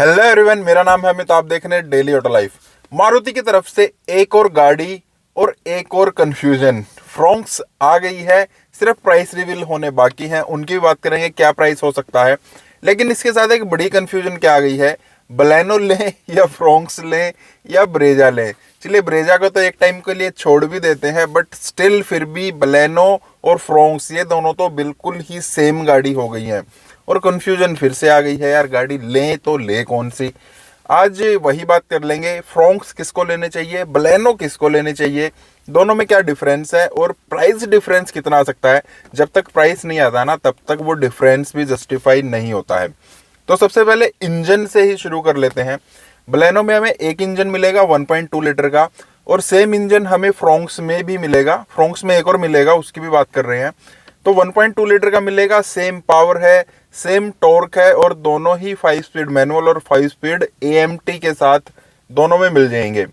Hello everyone, मेरा नाम है अमित। आप देख रहे हैं डेली ऑटो लाइफ। मारुति की तरफ से एक और गाड़ी और एक और कंफ्यूजन फ्रोंक्स आ गई है। सिर्फ प्राइस रिवील होने बाकी हैं, उनकी भी बात करेंगे क्या प्राइस हो सकता है। लेकिन इसके साथ एक बड़ी कंफ्यूजन क्या आ गई है, बलेनो लें या फ्रोंक्स लें या ब्रेजा लें। चलिए, ब्रेजा को तो एक टाइम के लिए छोड़ भी देते हैं, बट स्टिल फिर भी बलेनो और फ्रोंक्स ये दोनों तो बिल्कुल ही सेम गाड़ी हो गई हैं और कंफ्यूजन फिर से आ गई है यार, गाड़ी लें तो ले कौन सी। आज वही बात कर लेंगे, फ्रोंक्स किसको लेने चाहिए, बलेनो किसको लेने चाहिए, दोनों में क्या डिफरेंस है और प्राइस डिफरेंस कितना आ सकता है। जब तक प्राइस नहीं आता ना, तब तक वो डिफरेंस भी जस्टिफाई नहीं होता है। तो सबसे पहले इंजन से ही शुरू कर लेते हैं। बलेनो में हमें एक इंजन मिलेगा 1.2 लीटर का, और सेम इंजन हमें फ्रोंक्स में भी मिलेगा। फ्रोंक्स में एक और मिलेगा, उसकी भी बात कर रहे हैं। तो 1.2 लीटर का मिलेगा, सेम पावर है, सेम टॉर्क है, और दोनों ही 5 स्पीड मैनुअल और 5 स्पीड AMT के साथ दोनों में मिल जाएंगे।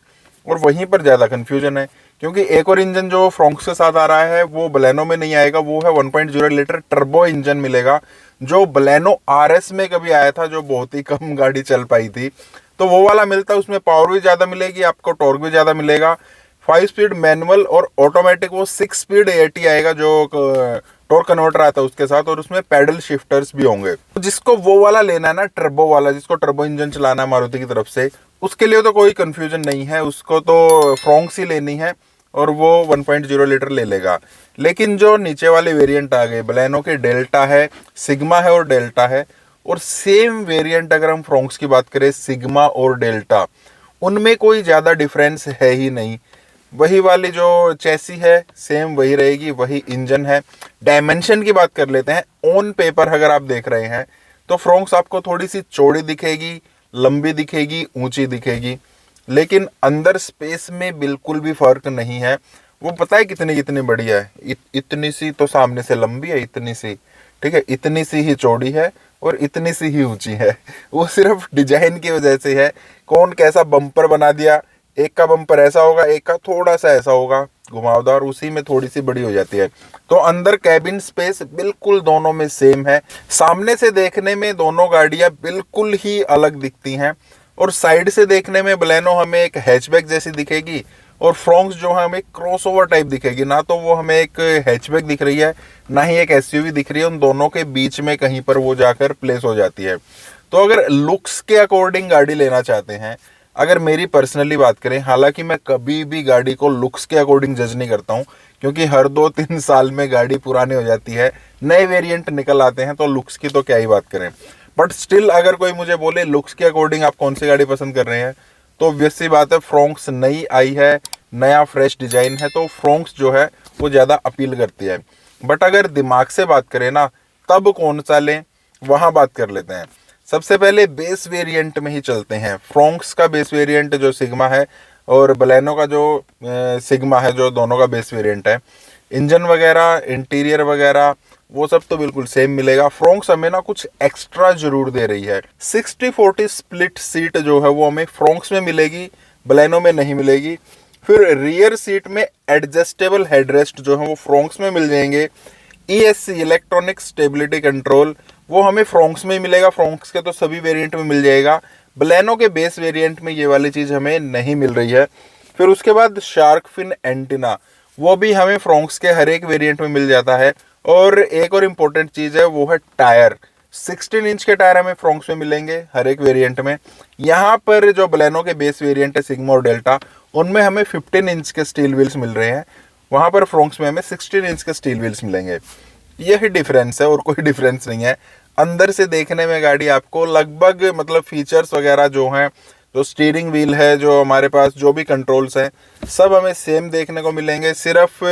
और वहीं पर ज़्यादा कन्फ्यूजन है, क्योंकि एक और इंजन जो फ्रोंक्स के साथ आ रहा है वो बलेनो में नहीं आएगा। वो है 1.0 लीटर टर्बो इंजन मिलेगा, जो बलेनो RS में कभी आया था, जो बहुत ही कम गाड़ी चल पाई थी। तो वो वाला मिलता है, उसमें पावर भी ज़्यादा मिलेगी, आपको टॉर्क भी ज़्यादा मिलेगा। 5 स्पीड मैनुअल और ऑटोमेटिक वो 6 स्पीड AT आएगा, जो टॉर्क कन्वर्टर आता है उसके साथ, और उसमें पैडल शिफ्टर्स भी होंगे। तो जिसको वो वाला लेना है ना, टर्बो वाला, जिसको टर्बो इंजन चलाना है मारुति की तरफ से, उसके लिए तो कोई कंफ्यूजन नहीं है, उसको तो फ्रोंक्स ही लेनी है और वो 1.0 लीटर ले लेगा। लेकिन जो नीचे वाले वेरिएंट आ गए, बलेनो के डेल्टा है, सिग्मा है और डेल्टा है, और सेम वेरिएंट अगर हम फ्रोंक्स की बात करें, सिग्मा और डेल्टा, उनमें कोई ज़्यादा डिफरेंस है ही नहीं। वही वाली जो चैसी है सेम वही रहेगी, वही इंजन है। डायमेंशन की बात कर लेते हैं। ऑन पेपर अगर आप देख रहे हैं तो फ्रोंक्स आपको थोड़ी सी चौड़ी दिखेगी, लंबी दिखेगी, ऊंची दिखेगी, लेकिन अंदर स्पेस में बिल्कुल भी फर्क नहीं है। वो पता है कितनी कितनी बड़ी है, इतनी सी तो सामने से लंबी है, इतनी सी, ठीक है, इतनी सी ही चौड़ी है और इतनी सी ही ऊंची है। वो सिर्फ डिजाइन की वजह से है। कौन कैसा बम्पर बना दिया, एक का बम्पर ऐसा होगा, एक का थोड़ा सा ऐसा होगा घुमावदार, उसी में थोड़ी सी बड़ी हो जाती है। तो अंदर कैबिन स्पेस बिल्कुल दोनों में सेम है। सामने से देखने में दोनों गाड़ियां बिल्कुल ही अलग दिखती हैं, और साइड से देखने में बलेनो हमें एक हैचबैक जैसी दिखेगी और फ्रोंक्स जो है हमें क्रॉसओवर टाइप दिखेगी। ना तो वो हमें एक हैचबैक दिख रही है, ना ही एक SUV दिख रही है। उन दोनों के बीच में कहीं पर वो जाकर प्लेस हो जाती है। तो अगर लुक्स के अकॉर्डिंग गाड़ी लेना चाहते हैं, अगर मेरी पर्सनली बात करें, हालांकि मैं कभी भी गाड़ी को लुक्स के अकॉर्डिंग जज नहीं करता हूं, क्योंकि हर 2-3 साल में गाड़ी पुरानी हो जाती है, नए वेरिएंट निकल आते हैं, तो लुक्स की तो क्या ही बात करें। बट स्टिल अगर कोई मुझे बोले लुक्स के अकॉर्डिंग आप कौन सी गाड़ी पसंद कर रहे हैं, तो ऑब्वियस सी बात है, फ्रोंक्स नई आई है, नया फ्रेश डिजाइन है, तो फ्रोंक्स जो है वो ज़्यादा अपील करती है। बट अगर दिमाग से बात करें ना, तब कौन सा लें, वहाँ बात कर लेते हैं। सबसे पहले बेस वेरिएंट में ही चलते हैं। फ्रोंक्स का बेस वेरिएंट जो सिग्मा है, और बलेनो का जो सिग्मा है, जो दोनों का बेस वेरिएंट है। इंजन वगैरह, इंटीरियर वगैरह, वो सब तो बिल्कुल सेम मिलेगा। फ्रोंक्स हमें ना कुछ एक्स्ट्रा जरूर दे रही है। 60-40 स्प्लिट सीट जो है वो हमें फ्रोंक्स में मिलेगी, बलेनो में नहीं मिलेगी। फिर रियर सीट में एडजस्टेबल हेडरेस्ट जो है वो फ्रोंक्स में मिल जाएंगे। ESC इलेक्ट्रॉनिक स्टेबिलिटी कंट्रोल वो हमें फ्रोंक्स में ही मिलेगा, फ्रोंक्स के तो सभी वेरिएंट में मिल जाएगा। बलेनो के बेस वेरिएंट में ये वाली चीज़ हमें नहीं मिल रही है। फिर उसके बाद शार्क फिन एंटीना, वो भी हमें फ्रोंक्स के हर एक वेरिएंट में मिल जाता है। और एक और इम्पोर्टेंट चीज़ है, वो है टायर। 16 इंच के टायर हमें फ्रोंक्स में मिलेंगे हर एक वेरिएंट में। यहाँ पर जो बलेनो के बेस वेरिएंट है सिग्मा और डेल्टा, उनमें हमें 15 इंच के स्टील व्हील्स मिल रहे हैं, वहाँ पर फ्रोंक्स में हमें 16 इंच के स्टील व्हील्स मिलेंगे। यही डिफरेंस है और कोई डिफरेंस नहीं है। अंदर से देखने में गाड़ी आपको लगभग, मतलब फीचर्स वगैरह जो हैं, जो स्टीयरिंग व्हील है, जो हमारे पास जो भी कंट्रोल्स हैं, सब हमें सेम देखने को मिलेंगे। सिर्फ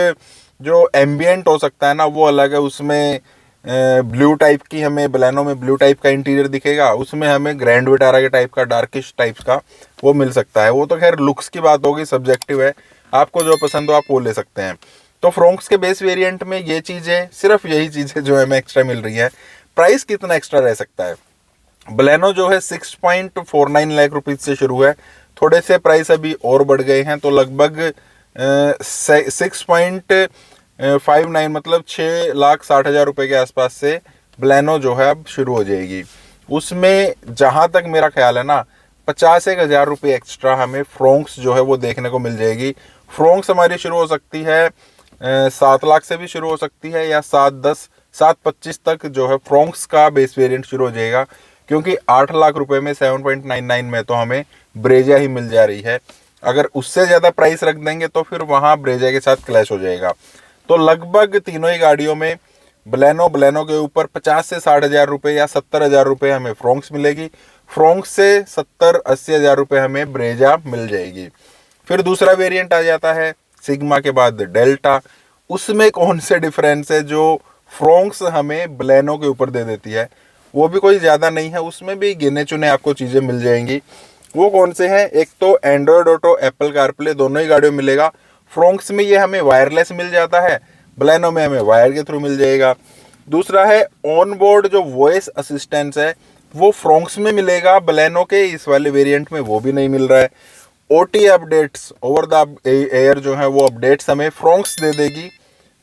जो एम्बियंट हो सकता है ना, वो अलग है। उसमें ब्लू टाइप की, हमें बलेनो में ब्लू टाइप का इंटीरियर दिखेगा, उसमें हमें ग्रैंड विटारा के टाइप का, डार्किश टाइप का वो मिल सकता है। वो तो खैर लुक्स की बात होगी, सब्जेक्टिव है, आपको जो पसंद हो आप वो ले सकते हैं। तो फ्रोंक्स के बेस वेरिएंट में ये चीज़ें, सिर्फ यही चीज़ें जो हमें एक्स्ट्रा मिल रही है। प्राइस कितना एक्स्ट्रा रह सकता है? बलेनो जो है 6.49 लाख रुपीज़ से शुरू है। थोड़े से प्राइस अभी और बढ़ गए हैं, तो लगभग 6.59, मतलब 6,60,000 रुपये के आसपास से बलेनो जो है अब शुरू हो जाएगी। उसमें जहां तक मेरा ख्याल है ना 50-1 हज़ार रुपये एक्स्ट्रा हमें फ्रोंक्स जो है वो देखने को मिल जाएगी। फ्रोंक्स हमारी शुरू हो सकती है 7 लाख से भी शुरू हो सकती है, या 7-10, 7-25 तक जो है फ्रोंक्स का बेस वेरिएंट शुरू हो जाएगा। क्योंकि 8 लाख रुपए में 7.99 में तो हमें ब्रेजा ही मिल जा रही है। अगर उससे ज़्यादा प्राइस रख देंगे तो फिर वहाँ ब्रेजा के साथ क्लैश हो जाएगा। तो लगभग तीनों ही गाड़ियों में बलेनो के ऊपर 50 से 60 हज़ार रुपये या 70 हज़ार रुपये हमें फ्रोंक्स मिलेगी। फ्रोंक्स से 70-80 हज़ार रुपये हमें ब्रेजा मिल जाएगी। फिर दूसरा वेरिएंट आ जाता है सिग्मा के बाद डेल्टा। उसमें कौन से डिफरेंस है जो फ्रोंक्स हमें बलेनो के ऊपर दे देती है? वो भी कोई ज़्यादा नहीं है, उसमें भी गिने चुने आपको चीज़ें मिल जाएंगी। वो कौन से हैं? एक तो एंड्रॉयड ऑटो, एप्पल कारप्ले दोनों ही गाड़ियों में मिलेगा। फ्रोंक्स में ये हमें वायरलेस मिल जाता है, बलेनो में हमें वायर के थ्रू मिल जाएगा। दूसरा है ऑन बोर्ड जो वॉइस असिस्टेंस है वो फ्रोंक्स में मिलेगा, बलेनो के इस वाले वेरिएंट में वो भी नहीं मिल रहा है। OT updates, over the air जो है वो अपडेट्स हमें फ्रोंक्स दे देगी,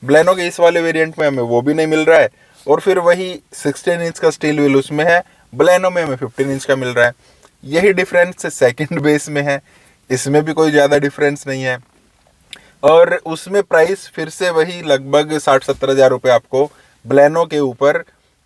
बलेनो के इस वाले वेरिएंट में हमें वो भी नहीं मिल रहा है। और फिर वही 16 इंच का स्टील व्हील उसमें है, बलेनो में हमें 15 इंच का मिल रहा है। यही डिफरेंस सेकंड बेस में है, इसमें भी कोई ज़्यादा डिफरेंस नहीं है। और उसमें प्राइस फिर से वही लगभग 60-70 हज़ार रुपये आपको बलेनो के ऊपर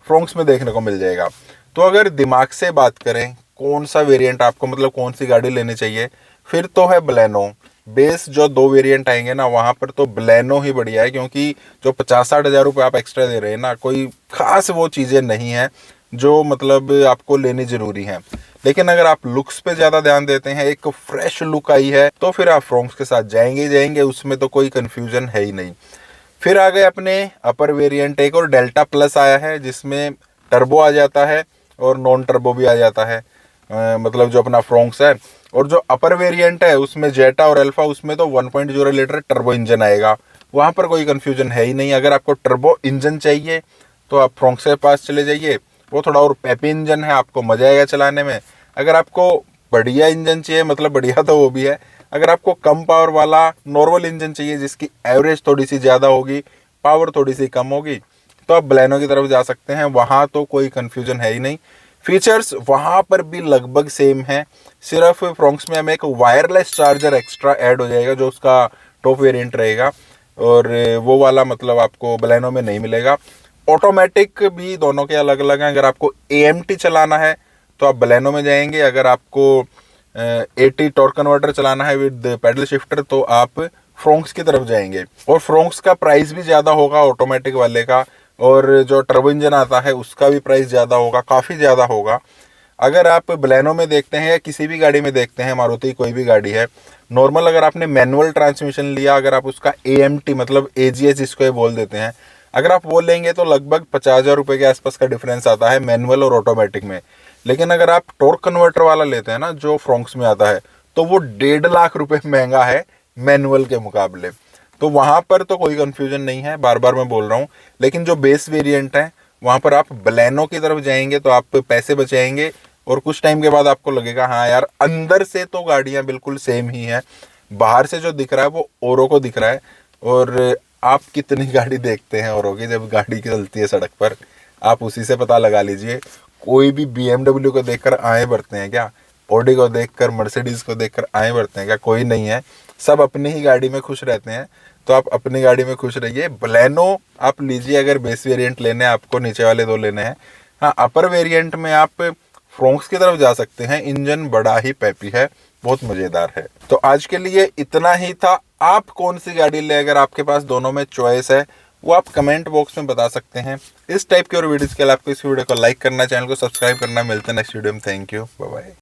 फ्रोंक्स में देखने को मिल जाएगा। तो अगर दिमाग से बात करें कौन सा वेरिएंट आपको, मतलब कौन सी गाड़ी लेनी चाहिए, फिर तो है बलेनो। बेस जो 2 वेरिएंट आएंगे ना वहाँ पर तो बलेनो ही बढ़िया है, क्योंकि जो 50-60 हज़ार रुपये आप एक्स्ट्रा दे रहे हैं ना, कोई खास वो चीज़ें नहीं हैं जो मतलब आपको लेनी ज़रूरी हैं। लेकिन अगर आप लुक्स पे ज़्यादा ध्यान देते हैं, एक फ्रेश लुक आई है, तो फिर आप फ्रोंक्स के साथ जाएंगे ही जाएंगे, उसमें तो कोई कन्फ्यूजन है ही नहीं। फिर आ गए अपने अपर वेरिएंट, एक और डेल्टा प्लस आया है जिसमें टर्बो आ जाता है और नॉन टर्बो भी आ जाता है, मतलब जो अपना फ्रोंक्स है। और जो अपर वेरिएंट है उसमें जेटा और अल्फा, उसमें तो 1.0 लीटर टर्बो इंजन आएगा, वहाँ पर कोई कन्फ्यूजन है ही नहीं। अगर आपको टर्बो इंजन चाहिए तो आप फ्रोंक्स के पास चले जाइए, वो थोड़ा और पेपी इंजन है, आपको मजा आएगा चलाने में। अगर आपको बढ़िया इंजन चाहिए, मतलब बढ़िया तो वो भी है, अगर आपको कम पावर वाला नॉर्मल इंजन चाहिए जिसकी एवरेज थोड़ी सी ज़्यादा होगी, पावर थोड़ी सी कम होगी, तो आप बलेनो की तरफ जा सकते हैं, वहाँ तो कोई कन्फ्यूजन है ही नहीं। फीचर्स वहाँ पर भी लगभग सेम है, सिर्फ फ्रोंक्स में हमें एक वायरलेस चार्जर एक्स्ट्रा ऐड हो जाएगा जो उसका टॉप वेरिएंट रहेगा, और वो वाला मतलब आपको बलेनो में नहीं मिलेगा। ऑटोमेटिक भी दोनों के अलग अलग हैं। अगर आपको AMT चलाना है तो आप बलेनो में जाएंगे, अगर आपको 80 टॉर्क कन्वर्टर चलाना है विद पैडल शिफ्टर तो आप फ्रोंक्स की तरफ जाएंगे। और फ्रोंक्स का प्राइस भी ज़्यादा होगा ऑटोमेटिक वाले का, और जो टर्बो इंजन आता है उसका भी प्राइस ज़्यादा होगा, काफ़ी ज़्यादा होगा। अगर आप बलेनो में देखते हैं या किसी भी गाड़ी में देखते हैं, मारुति कोई भी गाड़ी है नॉर्मल, अगर आपने मैनुअल ट्रांसमिशन लिया, अगर आप उसका AMT मतलब AGS जिसको ये बोल देते हैं, अगर आप वो लेंगे तो लगभग 50 हज़ार रुपये के आसपास का डिफरेंस आता है मैनुअल और ऑटोमेटिक में। लेकिन अगर आप टॉर्क कन्वर्टर वाला लेते हैं ना जो फ्रोंक्स में आता है, तो वो 1.5 लाख रुपए महंगा है मैनुअल के मुकाबले। तो वहाँ पर तो कोई कन्फ्यूजन नहीं है, बार बार मैं बोल रहा हूँ। लेकिन जो बेस वेरिएंट है वहाँ पर आप बलेनो की तरफ जाएंगे तो आप पैसे बचाएंगे, और कुछ टाइम के बाद आपको लगेगा हाँ यार अंदर से तो गाड़ियाँ बिल्कुल सेम ही हैं, बाहर से जो दिख रहा है वो औरों को दिख रहा है। और आप कितनी गाड़ी देखते हैं औरों की, जब गाड़ी चलती है सड़क पर आप उसी से पता लगा लीजिए। कोई भी BMW को देखकर आए बढ़ते हैं क्या? ऑडी को देखकर, मर्सिडीज को देखकर आए बढ़ते हैं क्या? कोई नहीं है, सब अपनी ही गाड़ी में खुश रहते हैं। तो आप अपनी गाड़ी में खुश रहिए। बलेनो आप लीजिए अगर बेस वेरिएंट लेने हैं आपको, नीचे वाले 2 लेने हैं। हाँ, अपर वेरिएंट में आप फ्रोंक्स की तरफ जा सकते हैं, इंजन बड़ा ही पेपी है, बहुत मज़ेदार है। तो आज के लिए इतना ही था। आप कौन सी गाड़ी ले, अगर आपके पास दोनों में चॉइस है वो आप कमेंट बॉक्स में बता सकते हैं। इस टाइप की और वीडियोज़ के लिए आपको इस वीडियो को लाइक करना, चैनल को सब्सक्राइब करना। मिलते हैं नेक्स्ट वीडियो में। Thank you, bye bye.